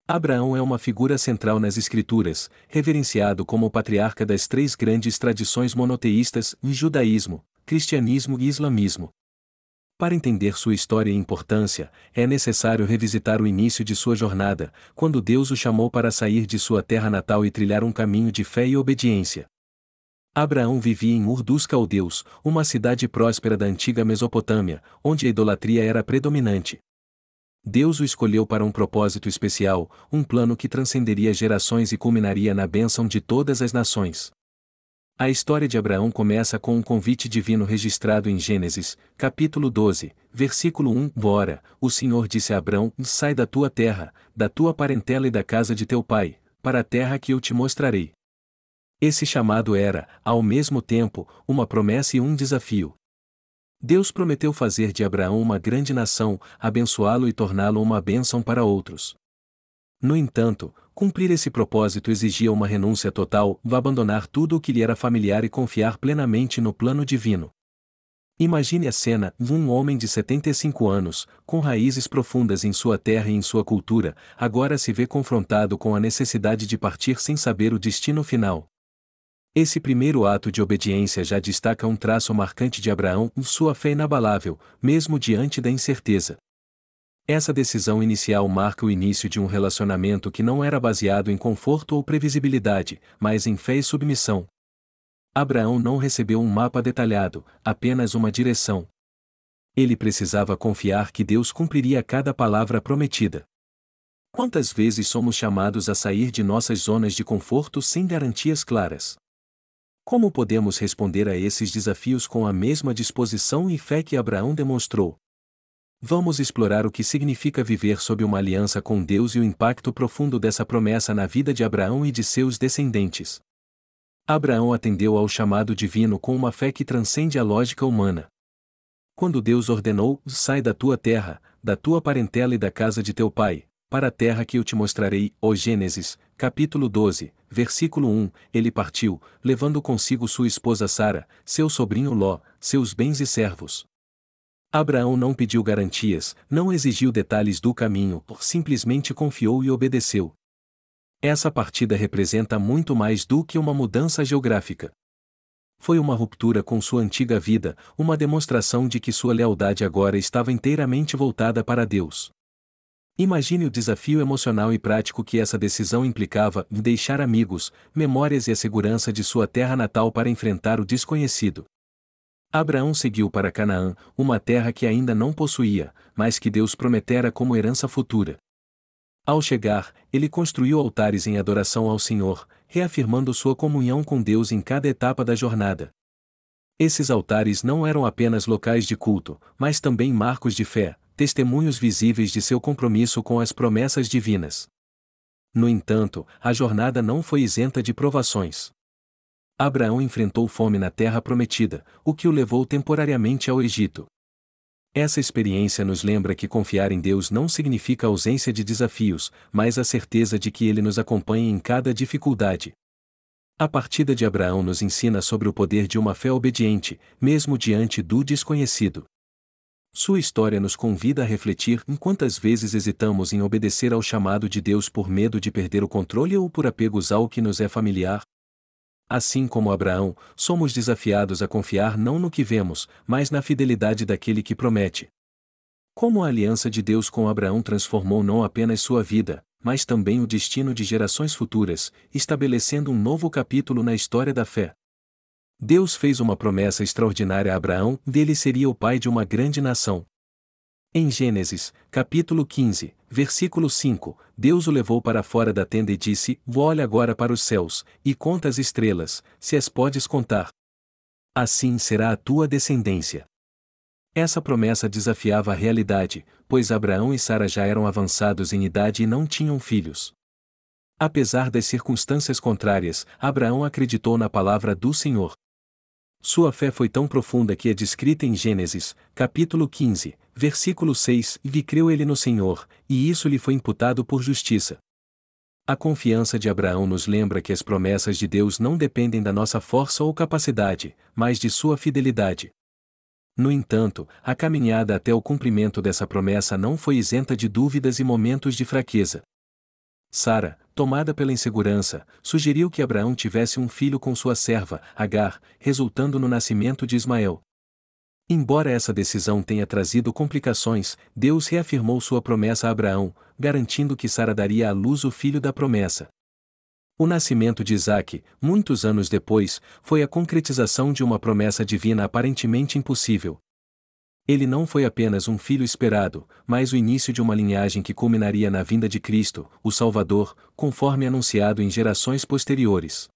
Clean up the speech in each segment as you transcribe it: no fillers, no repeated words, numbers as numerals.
Abraão é uma figura central nas Escrituras, reverenciado como o patriarca das três grandes tradições monoteístas, judaísmo, cristianismo e islamismo. Para entender sua história e importância, é necessário revisitar o início de sua jornada, quando Deus o chamou para sair de sua terra natal e trilhar um caminho de fé e obediência. Abraão vivia em Ur dos Caldeus, uma cidade próspera da antiga Mesopotâmia, onde a idolatria era predominante. Deus o escolheu para um propósito especial, um plano que transcenderia gerações e culminaria na bênção de todas as nações. A história de Abraão começa com um convite divino registrado em Gênesis, capítulo 12, versículo 1. Ora, o Senhor disse a Abrão: sai da tua terra, da tua parentela e da casa de teu pai, para a terra que eu te mostrarei. Esse chamado era, ao mesmo tempo, uma promessa e um desafio. Deus prometeu fazer de Abraão uma grande nação, abençoá-lo e torná-lo uma bênção para outros. No entanto, cumprir esse propósito exigia uma renúncia total, abandonar tudo o que lhe era familiar e confiar plenamente no plano divino. Imagine a cena: um homem de 75 anos, com raízes profundas em sua terra e em sua cultura, agora se vê confrontado com a necessidade de partir sem saber o destino final. Esse primeiro ato de obediência já destaca um traço marcante de Abraão, sua fé inabalável, mesmo diante da incerteza. Essa decisão inicial marca o início de um relacionamento que não era baseado em conforto ou previsibilidade, mas em fé e submissão. Abraão não recebeu um mapa detalhado, apenas uma direção. Ele precisava confiar que Deus cumpriria cada palavra prometida. Quantas vezes somos chamados a sair de nossas zonas de conforto sem garantias claras? Como podemos responder a esses desafios com a mesma disposição e fé que Abraão demonstrou? Vamos explorar o que significa viver sob uma aliança com Deus e o impacto profundo dessa promessa na vida de Abraão e de seus descendentes. Abraão atendeu ao chamado divino com uma fé que transcende a lógica humana. Quando Deus ordenou: sai da tua terra, da tua parentela e da casa de teu pai, para a terra que eu te mostrarei, Gênesis, capítulo 12, versículo 1, ele partiu, levando consigo sua esposa Sara, seu sobrinho Ló, seus bens e servos. Abraão não pediu garantias, não exigiu detalhes do caminho, simplesmente confiou e obedeceu. Essa partida representa muito mais do que uma mudança geográfica. Foi uma ruptura com sua antiga vida, uma demonstração de que sua lealdade agora estava inteiramente voltada para Deus. Imagine o desafio emocional e prático que essa decisão implicava: deixar amigos, memórias e a segurança de sua terra natal para enfrentar o desconhecido. Abraão seguiu para Canaã, uma terra que ainda não possuía, mas que Deus prometera como herança futura. Ao chegar, ele construiu altares em adoração ao Senhor, reafirmando sua comunhão com Deus em cada etapa da jornada. Esses altares não eram apenas locais de culto, mas também marcos de fé, testemunhos visíveis de seu compromisso com as promessas divinas. No entanto, a jornada não foi isenta de provações. Abraão enfrentou fome na terra prometida, o que o levou temporariamente ao Egito. Essa experiência nos lembra que confiar em Deus não significa ausência de desafios, mas a certeza de que Ele nos acompanha em cada dificuldade. A partida de Abraão nos ensina sobre o poder de uma fé obediente, mesmo diante do desconhecido. Sua história nos convida a refletir em quantas vezes hesitamos em obedecer ao chamado de Deus por medo de perder o controle ou por apegos ao que nos é familiar. Assim como Abraão, somos desafiados a confiar não no que vemos, mas na fidelidade daquele que promete. Como a aliança de Deus com Abraão transformou não apenas sua vida, mas também o destino de gerações futuras, estabelecendo um novo capítulo na história da fé. Deus fez uma promessa extraordinária a Abraão: dele seria o pai de uma grande nação. Em Gênesis, capítulo 15, versículo 5, Deus o levou para fora da tenda e disse: olha agora para os céus, e conta as estrelas, se as podes contar. Assim será a tua descendência. Essa promessa desafiava a realidade, pois Abraão e Sara já eram avançados em idade e não tinham filhos. Apesar das circunstâncias contrárias, Abraão acreditou na palavra do Senhor. Sua fé foi tão profunda que é descrita em Gênesis, capítulo 15, versículo 6, e creu ele no Senhor, e isso lhe foi imputado por justiça. A confiança de Abraão nos lembra que as promessas de Deus não dependem da nossa força ou capacidade, mas de sua fidelidade. No entanto, a caminhada até o cumprimento dessa promessa não foi isenta de dúvidas e momentos de fraqueza. Sara, tomada pela insegurança, sugeriu que Abraão tivesse um filho com sua serva, Agar, resultando no nascimento de Ismael. Embora essa decisão tenha trazido complicações, Deus reafirmou sua promessa a Abraão, garantindo que Sara daria à luz o filho da promessa. O nascimento de Isaque, muitos anos depois, foi a concretização de uma promessa divina aparentemente impossível. Ele não foi apenas um filho esperado, mas o início de uma linhagem que culminaria na vinda de Cristo, o Salvador, conforme anunciado em gerações posteriores.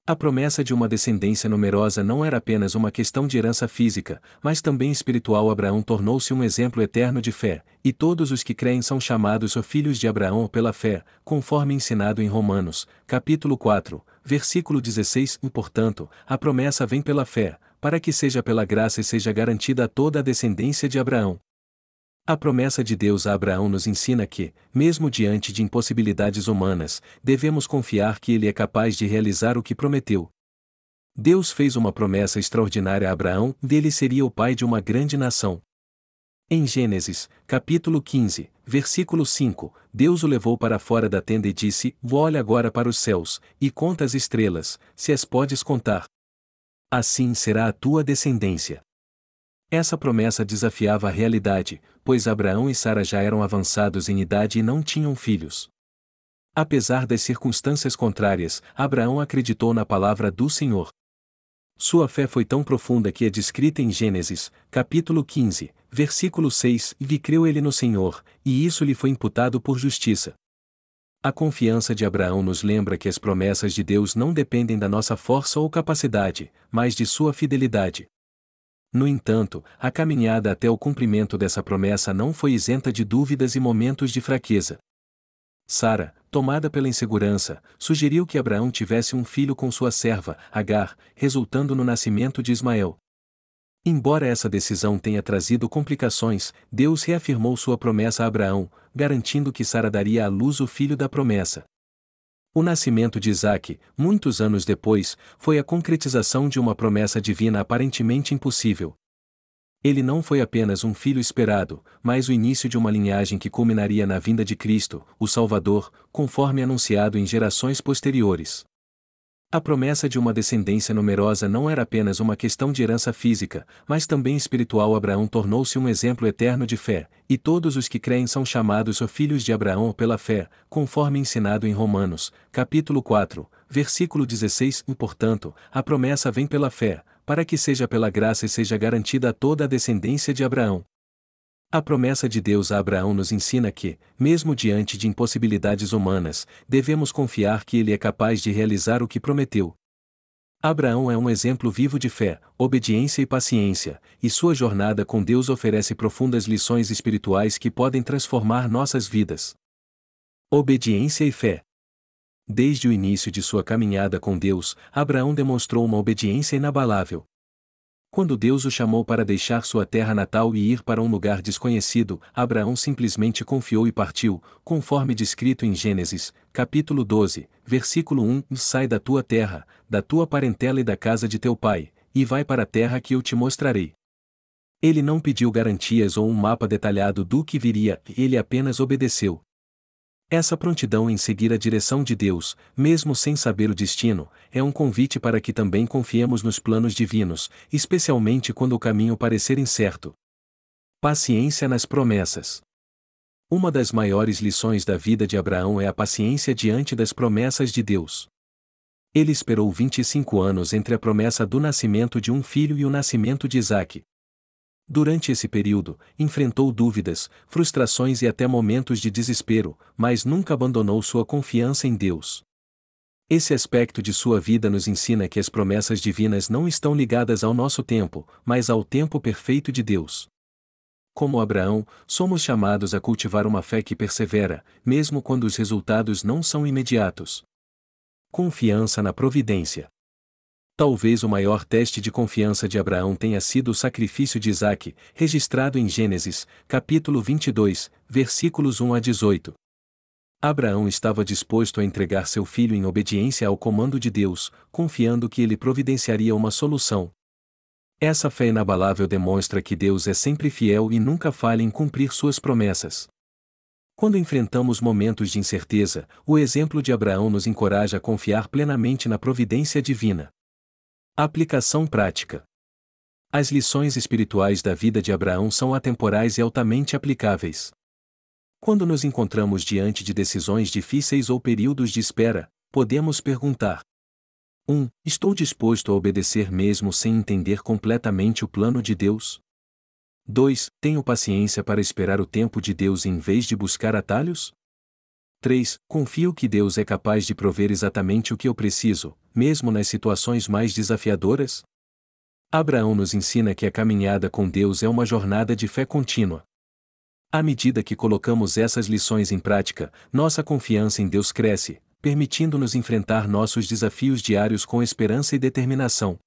A promessa de uma descendência numerosa não era apenas uma questão de herança física, mas também espiritual. Abraão tornou-se um exemplo eterno de fé, e todos os que creem são chamados filhos de Abraão pela fé, conforme ensinado em Romanos, capítulo 4, versículo 16. E, portanto, a promessa vem pela fé, para que seja pela graça e seja garantida a toda a descendência de Abraão. A promessa de Deus a Abraão nos ensina que, mesmo diante de impossibilidades humanas, devemos confiar que Ele é capaz de realizar o que prometeu. Deus fez uma promessa extraordinária a Abraão, dele seria o pai de uma grande nação. Em Gênesis, capítulo 15, versículo 5, Deus o levou para fora da tenda e disse: Olha agora para os céus, e conta as estrelas, se as podes contar. Assim será a tua descendência. Essa promessa desafiava a realidade, pois Abraão e Sara já eram avançados em idade e não tinham filhos. Apesar das circunstâncias contrárias, Abraão acreditou na palavra do Senhor. Sua fé foi tão profunda que é descrita em Gênesis, capítulo 15, versículo 6, e creu ele no Senhor, e isso lhe foi imputado por justiça. A confiança de Abraão nos lembra que as promessas de Deus não dependem da nossa força ou capacidade, mas de sua fidelidade. No entanto, a caminhada até o cumprimento dessa promessa não foi isenta de dúvidas e momentos de fraqueza. Sara, tomada pela insegurança, sugeriu que Abraão tivesse um filho com sua serva, Agar, resultando no nascimento de Ismael. Embora essa decisão tenha trazido complicações, Deus reafirmou sua promessa a Abraão, garantindo que Sara daria à luz o filho da promessa. O nascimento de Isaque, muitos anos depois, foi a concretização de uma promessa divina aparentemente impossível. Ele não foi apenas um filho esperado, mas o início de uma linhagem que culminaria na vinda de Cristo, o Salvador, conforme anunciado em gerações posteriores. A promessa de uma descendência numerosa não era apenas uma questão de herança física, mas também espiritual. Abraão tornou-se um exemplo eterno de fé, e todos os que creem são chamados filhos de Abraão pela fé, conforme ensinado em Romanos, capítulo 4, versículo 16. E, portanto, a promessa vem pela fé, para que seja pela graça e seja garantida a toda a descendência de Abraão. A promessa de Deus a Abraão nos ensina que, mesmo diante de impossibilidades humanas, devemos confiar que Ele é capaz de realizar o que prometeu. Abraão é um exemplo vivo de fé, obediência e paciência, e sua jornada com Deus oferece profundas lições espirituais que podem transformar nossas vidas. Obediência e fé. Desde o início de sua caminhada com Deus, Abraão demonstrou uma obediência inabalável. Quando Deus o chamou para deixar sua terra natal e ir para um lugar desconhecido, Abraão simplesmente confiou e partiu, conforme descrito em Gênesis, capítulo 12, versículo 1, sai da tua terra, da tua parentela e da casa de teu pai, e vai para a terra que eu te mostrarei. Ele não pediu garantias ou um mapa detalhado do que viria, ele apenas obedeceu. Essa prontidão em seguir a direção de Deus, mesmo sem saber o destino, é um convite para que também confiemos nos planos divinos, especialmente quando o caminho parecer incerto. Paciência nas promessas. Uma das maiores lições da vida de Abraão é a paciência diante das promessas de Deus. Ele esperou 25 anos entre a promessa do nascimento de um filho e o nascimento de Isaque. Durante esse período, enfrentou dúvidas, frustrações e até momentos de desespero, mas nunca abandonou sua confiança em Deus. Esse aspecto de sua vida nos ensina que as promessas divinas não estão ligadas ao nosso tempo, mas ao tempo perfeito de Deus. Como Abraão, somos chamados a cultivar uma fé que persevera, mesmo quando os resultados não são imediatos. Confiança na providência. Talvez o maior teste de confiança de Abraão tenha sido o sacrifício de Isaque, registrado em Gênesis, capítulo 22, versículos 1 a 18. Abraão estava disposto a entregar seu filho em obediência ao comando de Deus, confiando que ele providenciaria uma solução. Essa fé inabalável demonstra que Deus é sempre fiel e nunca falha em cumprir suas promessas. Quando enfrentamos momentos de incerteza, o exemplo de Abraão nos encoraja a confiar plenamente na providência divina. Aplicação prática. As lições espirituais da vida de Abraão são atemporais e altamente aplicáveis. Quando nos encontramos diante de decisões difíceis ou períodos de espera, podemos perguntar: 1. Estou disposto a obedecer mesmo sem entender completamente o plano de Deus? 2. Tenho paciência para esperar o tempo de Deus em vez de buscar atalhos? 3. Confio que Deus é capaz de prover exatamente o que eu preciso, mesmo nas situações mais desafiadoras? Abraão nos ensina que a caminhada com Deus é uma jornada de fé contínua. À medida que colocamos essas lições em prática, nossa confiança em Deus cresce, permitindo-nos enfrentar nossos desafios diários com esperança e determinação.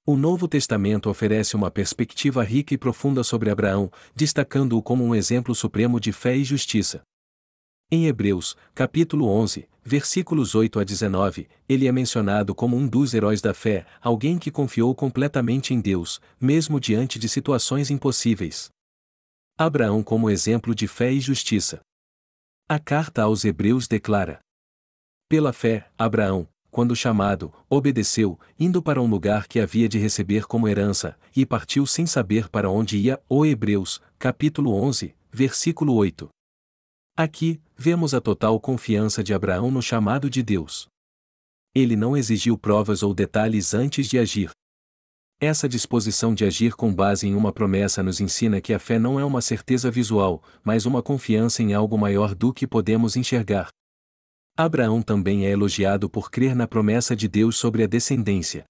O Novo Testamento oferece uma perspectiva rica e profunda sobre Abraão, destacando-o como um exemplo supremo de fé e justiça. Em Hebreus, capítulo 11, versículos 8 a 19, ele é mencionado como um dos heróis da fé, alguém que confiou completamente em Deus, mesmo diante de situações impossíveis. Abraão como exemplo de fé e justiça. A carta aos Hebreus declara: pela fé, Abraão, quando chamado, obedeceu, indo para um lugar que havia de receber como herança, e partiu sem saber para onde ia. O Hebreus, capítulo 11, versículo 8. Aqui, vemos a total confiança de Abraão no chamado de Deus. Ele não exigiu provas ou detalhes antes de agir. Essa disposição de agir com base em uma promessa nos ensina que a fé não é uma certeza visual, mas uma confiança em algo maior do que podemos enxergar. Abraão também é elogiado por crer na promessa de Deus sobre a descendência.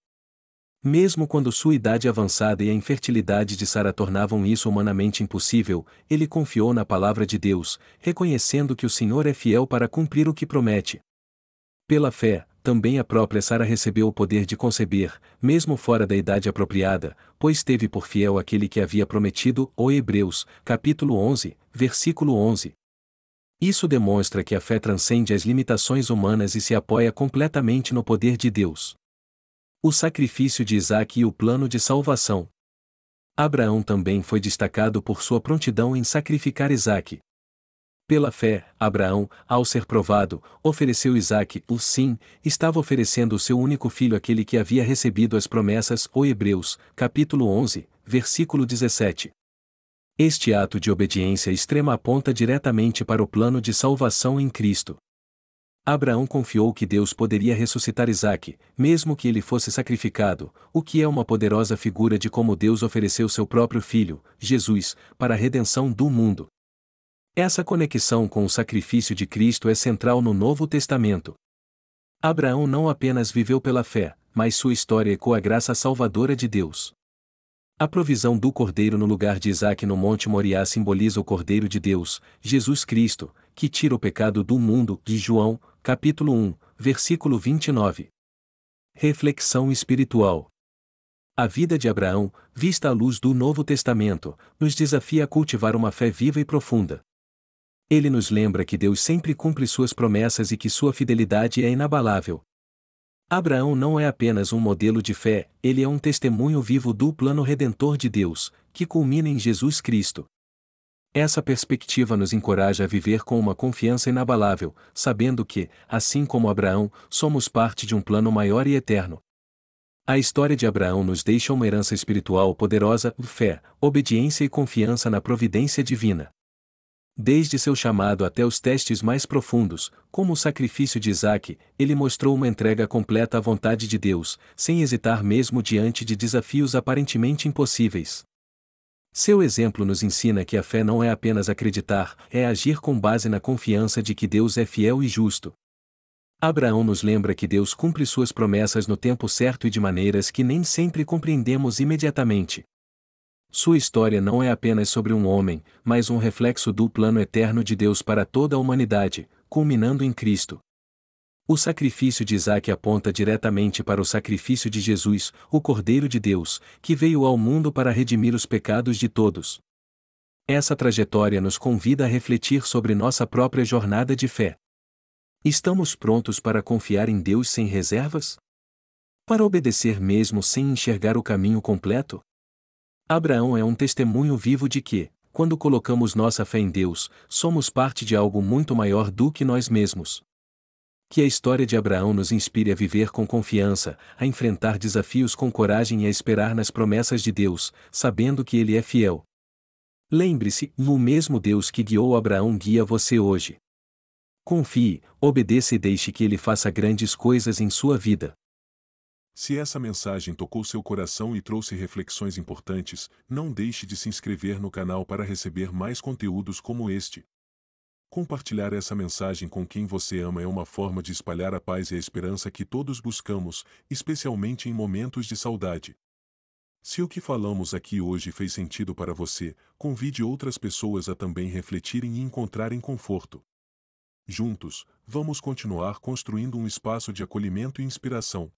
Mesmo quando sua idade avançada e a infertilidade de Sara tornavam isso humanamente impossível, ele confiou na palavra de Deus, reconhecendo que o Senhor é fiel para cumprir o que promete. Pela fé, também a própria Sara recebeu o poder de conceber, mesmo fora da idade apropriada, pois teve por fiel aquele que havia prometido. O Hebreus, capítulo 11, versículo 11. Isso demonstra que a fé transcende as limitações humanas e se apoia completamente no poder de Deus. O sacrifício de Isaque e o plano de salvação. Abraão também foi destacado por sua prontidão em sacrificar Isaque. Pela fé, Abraão, ao ser provado, ofereceu Isaque. Sim, estava oferecendo o seu único filho àquele que havia recebido as promessas. O Hebreus, capítulo 11, versículo 17. Este ato de obediência extrema aponta diretamente para o plano de salvação em Cristo. Abraão confiou que Deus poderia ressuscitar Isaque, mesmo que ele fosse sacrificado, o que é uma poderosa figura de como Deus ofereceu seu próprio Filho, Jesus, para a redenção do mundo. Essa conexão com o sacrifício de Cristo é central no Novo Testamento. Abraão não apenas viveu pela fé, mas sua história ecoa a graça salvadora de Deus. A provisão do cordeiro no lugar de Isaque no Monte Moriá simboliza o Cordeiro de Deus, Jesus Cristo, que tira o pecado do mundo. De João, capítulo 1, versículo 29. Reflexão espiritual. A vida de Abraão, vista à luz do Novo Testamento, nos desafia a cultivar uma fé viva e profunda. Ele nos lembra que Deus sempre cumpre suas promessas e que sua fidelidade é inabalável. Abraão não é apenas um modelo de fé, ele é um testemunho vivo do plano redentor de Deus, que culmina em Jesus Cristo. Essa perspectiva nos encoraja a viver com uma confiança inabalável, sabendo que, assim como Abraão, somos parte de um plano maior e eterno. A história de Abraão nos deixa uma herança espiritual poderosa: fé, obediência e confiança na providência divina. Desde seu chamado até os testes mais profundos, como o sacrifício de Isaque, ele mostrou uma entrega completa à vontade de Deus, sem hesitar mesmo diante de desafios aparentemente impossíveis. Seu exemplo nos ensina que a fé não é apenas acreditar, é agir com base na confiança de que Deus é fiel e justo. Abraão nos lembra que Deus cumpre suas promessas no tempo certo e de maneiras que nem sempre compreendemos imediatamente. Sua história não é apenas sobre um homem, mas um reflexo do plano eterno de Deus para toda a humanidade, culminando em Cristo. O sacrifício de Isaque aponta diretamente para o sacrifício de Jesus, o Cordeiro de Deus, que veio ao mundo para redimir os pecados de todos. Essa trajetória nos convida a refletir sobre nossa própria jornada de fé. Estamos prontos para confiar em Deus sem reservas? Para obedecer mesmo sem enxergar o caminho completo? Abraão é um testemunho vivo de que, Quando colocamos nossa fé em Deus, somos parte de algo muito maior do que nós mesmos. Que a história de Abraão nos inspire a viver com confiança, a enfrentar desafios com coragem e a esperar nas promessas de Deus, sabendo que Ele é fiel. Lembre-se, o mesmo Deus que guiou Abraão guia você hoje. Confie, obedeça e deixe que Ele faça grandes coisas em sua vida. Se essa mensagem tocou seu coração e trouxe reflexões importantes, não deixe de se inscrever no canal para receber mais conteúdos como este. Compartilhar essa mensagem com quem você ama é uma forma de espalhar a paz e a esperança que todos buscamos, especialmente em momentos de saudade. Se o que falamos aqui hoje fez sentido para você, convide outras pessoas a também refletirem e encontrarem conforto. Juntos, vamos continuar construindo um espaço de acolhimento e inspiração.